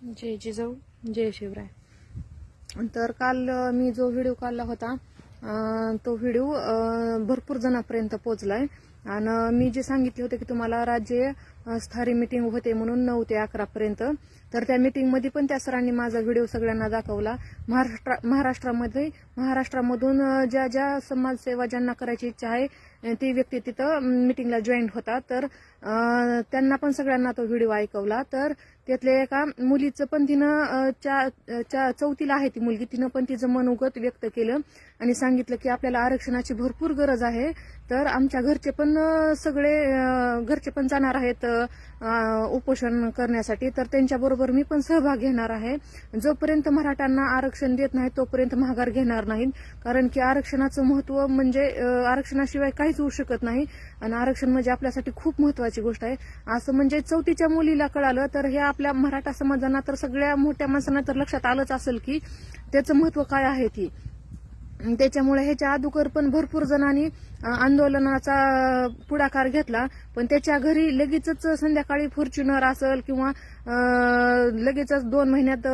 जय जिजाऊ जय शिवराय. तर काल मी जो व्हिडिओ काढला होता तो व्हिडिओ भरपूर जणांपर्यंत पोहोचलाय आणि मी जे सांगितले होते की तुम्हाला राज्य स्तरीय मीटिंग होते म्हणून 9 ते 11 पर्यंत, तर त्या मीटिंग मध्ये पण त्या सरांनी माझा व्हिडिओ सगळ्यांना दाखवला. महाराष्ट्रामधून ज्या ज्या समाजसेवा ज्यांना करायची इच्छा आहे ती व्यक्ती तिथं मीटिंगला जॉईन होता. तर त्यांना पण सगळ्यांना तो व्हिडिओ ऐकवला. तर त्यातल्या एका मुलीचं पण तिनं 4वीला आहे ती मुलगी, तिनं पण तिचं मनोगत व्यक्त केलं आणि सांगितलं की आपल्याला आरक्षणाची भरपूर गरज आहे. तर आमच्या घरचे पण जाणार आहेत उपोषण करण्यासाठी, तर त्यांच्याबरोबर मी पण सहभाग घेणार आहे. जोपर्यंत मराठ्यांना आरक्षण देत नाही तोपर्यंत माघार घेणार नाहीत, कारण की आरक्षणाचं महत्व म्हणजे आरक्षणाशिवाय काहीच होऊ शकत नाही आणि आरक्षण म्हणजे आपल्यासाठी खूप महत्वाची गोष्ट आहे. असं म्हणजे 4थीच्या मुलीला कळालं तर हे आपल्या मराठा समाजांना तर सगळ्या मोठ्या माणसांना तर लक्षात आलंच असेल की त्याचं महत्व काय आहे ती. त्याच्यामुळे ह्याच्या अगोदर पण भरपूर जणांनी आंदोलनाचा पुढाकार घेतला, पण त्याच्या घरी लगेचच संध्याकाळी फॉर्च्युनर असेल किंवा लगेचच 2 महिन्यात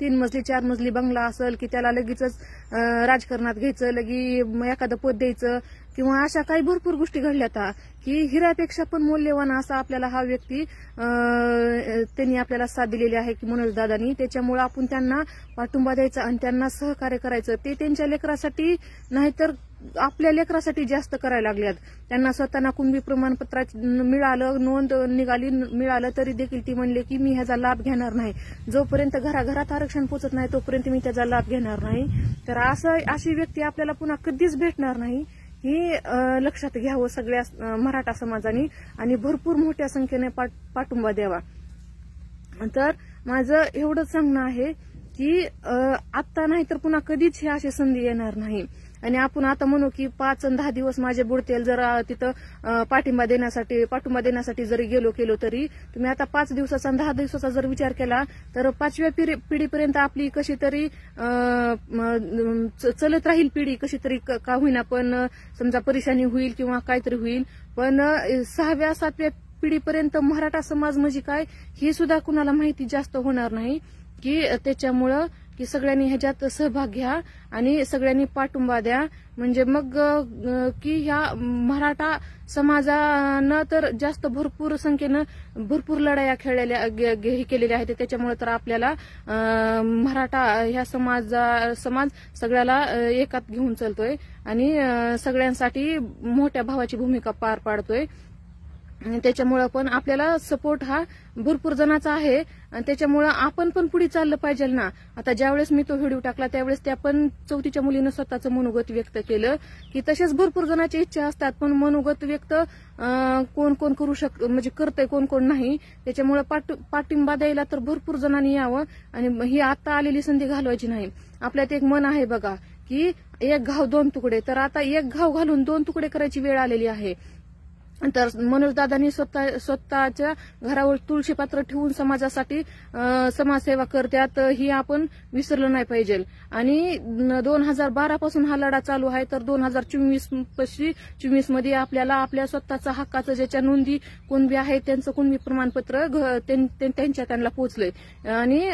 3 मजली 4 मजली बंगला असेल की त्याला लगेचच राजकारणात घ्यायचं, लगी एखादं पद द्यायचं किंवा अशा काही भरपूर गोष्टी घडल्या की हिऱ्यापेक्षा पण मौल्यवान असा आपल्याला हा व्यक्ती त्यांनी आपल्याला साथ दिलेली आहे की मनोज दादांनी. त्याच्यामुळे आपण त्यांना पाठिंबा द्यायचा आणि त्यांना सहकार्य करायचं. ते त्यांच्या लेकरासाठी नाहीतर आपल्या लेकरासाठी जास्त करायला लागल्यात. त्यांना स्वतःना कुणबी प्रमाणपत्र मिळालं, नोंद निघाली मिळालं तरी देखील ती म्हणले की मी ह्याचा लाभ घेणार नाही. जोपर्यंत घराघरात आरक्षण पोहोचत नाही तोपर्यंत मी त्याचा लाभ घेणार नाही. तर अशी व्यक्ती आपल्याला पुन्हा कधीच भेटणार नाही ही लक्षात घ्यावं सगळ्या मराठा समाजाने आणि भरपूर मोठ्या संख्येने पाठिंबा द्यावा. तर माझं एवढंच सांगणं आहे की आता नाही तर पुन्हा कधीच ही अशी संधी येणार नाही. आणि आपण आता म्हणू की 5 आणि 10 दिवस माझे बुडतील जर तिथं पाठिंबा देण्यासाठी जरी गेलो तरी तुम्ही आता 5 दिवसाचा आणि 10 दिवसाचा जर विचार केला तर 5व्या पिढीपर्यंत आपली कशी तरी चलत राहील पिढी कशी तरी का होईना, पण समजा परेशानी होईल किंवा काहीतरी होईल, पण 6व्या 7व्या पिढीपर्यंत मराठा समाज म्हणजे काय हे सुद्धा कुणाला माहिती जास्त होणार नाही. की त्याच्यामुळं की सगळ्यांनी ह्याच्यात सहभाग घ्या आणि सगळ्यांनी पाठिंबा द्या. म्हणजे मग की ह्या मराठा समाजानं तर जास्त भरपूर संख्येनं भरपूर लढाया केलेल्या आहेत. त्याच्यामुळे तर आपल्याला मराठा ह्या समाज सगळ्याला एकात घेऊन चालतोय आणि सगळ्यांसाठी मोठ्या भावाची भूमिका पार पाडतोय. त्याच्यामुळं पण आपल्याला सपोर्ट हा भरपूर जणांचा आहे आणि त्याच्यामुळं आपण पण पुढे चाललं पाहिजे ना. आता ज्यावेळेस मी तो व्हिडिओ टाकला त्यावेळेस त्या पण 4थीच्या मुलीनं स्वतःचं मनोगत व्यक्त केलं की तसेच भरपूर जणांची इच्छा असतात, पण मनोगत व्यक्त कोण कोण करू म्हणजे करतंय कोण कोण नाही. त्याच्यामुळे पाठिंबा द्यायला तर भरपूर जणांनी यावं आणि ही आता आलेली संधी घालवायची नाही. आपल्यात एक मन आहे बघा की 1 घाव 2 तुकडे, तर आता 1 घाव घालून 2 तुकडे करायची वेळ आलेली आहे. तर मनोज दादांनी स्वतःच्या घरावर तुळशी पात्र ठेवून समाजासाठी समाजसेवा करतात ही आपण विसरलं नाही पाहिजे. आणि 2012 पासून हा लढा चालू आहे, तर 2024 मध्ये आपल्याला आपल्या स्वतःचा हक्काचं ज्याच्या नोंदी कुणबी आहे त्यांचं कुणबी प्रमाणपत्र त्यांना पोहोचलंय. आणि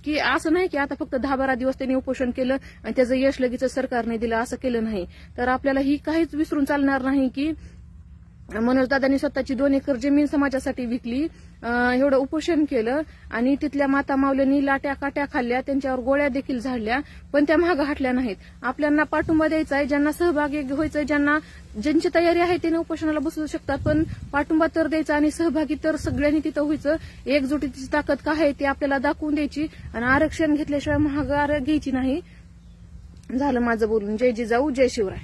की असं नाही की आता फक्त 10-12 दिवस त्यांनी उपोषण केलं आणि त्याचं यश लगेच सरकारने दिलं, असं केलं नाही. तर आपल्याला ही काहीच विसरून चालणार नाही की मनोज दादांनी स्वतःची 2 एकर जमीन समाजासाठी विकली, एवढं उपोषण केलं आणि तिथल्या माता माऊल्यांनी लाट्या काट्या खाल्ल्या, त्यांच्यावर गोळ्या देखील झाडल्या, पण त्या मागं हटल्या नाहीत. आपल्याला पाठिंबा द्यायचा आहे, ज्यांना सहभागी व्हायचंय, ज्यांची तयारी आहे त्यांनी उपोषणाला बसू शकतात, पण पाठिंबा तर द्यायचा आणि सहभागी तर सगळ्यांनी तिथं व्हायचं. एकजुटीची ताकद काय आहे ती आपल्याला दाखवून द्यायची आणि आरक्षण घेतल्याशिवाय माघार घ्यायची नाही. झालं माझं बोलून. जय जिजाऊ जय शिवराय.